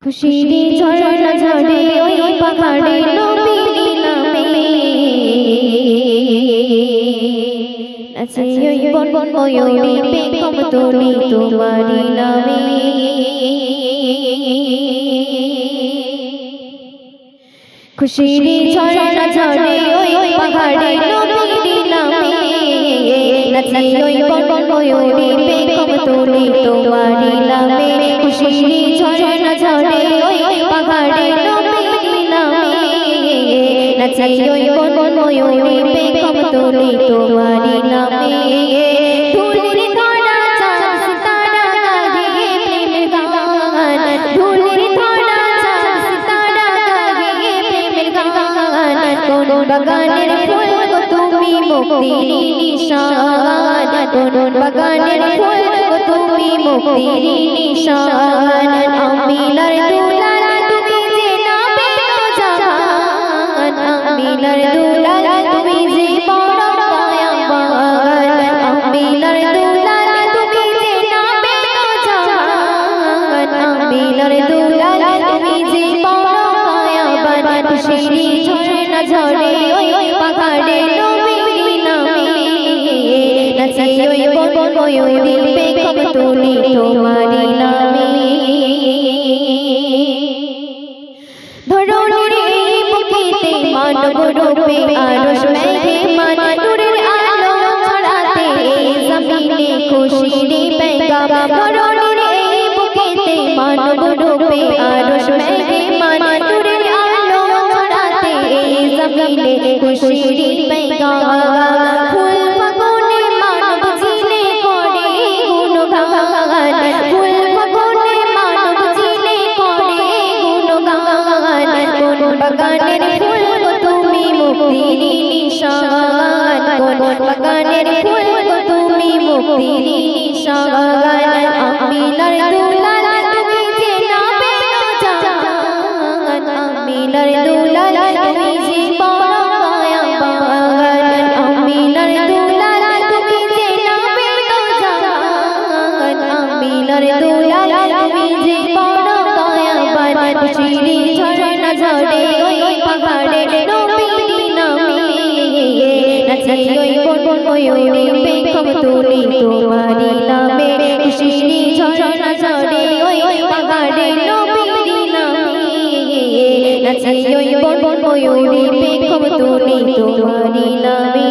খুশির ঝরনা ঝরে ওই পাহাড়ে নবীর নামে নাচে ওই বন বন ময়ূরী পেখম তুলি তোমারি নামে খুশির ঝরনা ঝরে ওই পাহাড়ে নবীর নামে নাচে ওই বন বন ময়ূরী পেখম তুলি তোমারি নামে খুশির ঝরনা ঝরে ওই পাহাড়ে নবীর নামে নাচে ওই বন বন ময়ূরী পেখম তুলি তোমারি নামে ধুলির ধরা চাঁদ সিতারা গায়ে প্রেমের গান ধুলির ধরা চাঁদ সিতারা গায়ে প্রেমের গান কোন বাগানের ফুল গো তুমি মুক্তির নিশান কোন বাগানের ফুল গো তুমি মুক্তির নিশান আমিলার দুলাল তুমি যে নামে তো জাহান আমিলার দুলাল তুমি যে বড় দয়াবান আমিলার দুলাল তুমি যে নামে তো জাহান আমিলার দুলাল তুমি যে বড় দয়াবান খুশির ঝরনা ঝরে ওই পাহাড়ে নবীর নামে নাচে ওই বন বন ময়ূরী পেখম তুলি তোমারি নামে ধরণীর এই বুকেতে মানব রূপে আরশ মেহমান নূরের আলো ছড়াতে এই জমিনে খুশির পেগাম ধরণীর এই বুকেতে মানব রূপে আরশ মেহমান নূরের আলো ছড়াতে এই জমিনে খুশির পেগাম ফুল ফাগুনে মানব জিনে করে গুণগান ফুল ফাগুনে মানব জিনে করে গুণগান কোন বাগানের ফুল গো তুমি মুক্তির নিশান কোন বাগানের ফুল গো তুমি মুক্তির নিশান আমিলার দুলাল তুমি যে নামে তো জাহান আমিলার দুলাল তুমি যে বড় দয়াবান আমিলার দুলাল তুমি যে নামে তো জাহান আমিলার দুলাল তুমি যে বড় দয়াবান খুশির ঝরনা ঝরে ওই পাহাড়ে নবীর নামে নাচে ওই বন বন ময়ূরী পেখম তুলি তোমারি নামে খুশির ঝরনা ঝরে ওই পাহাড়ে নবীর নামে নাচে ওই বন বন ময়ূরী পেখম তুলি তোমারি নামে।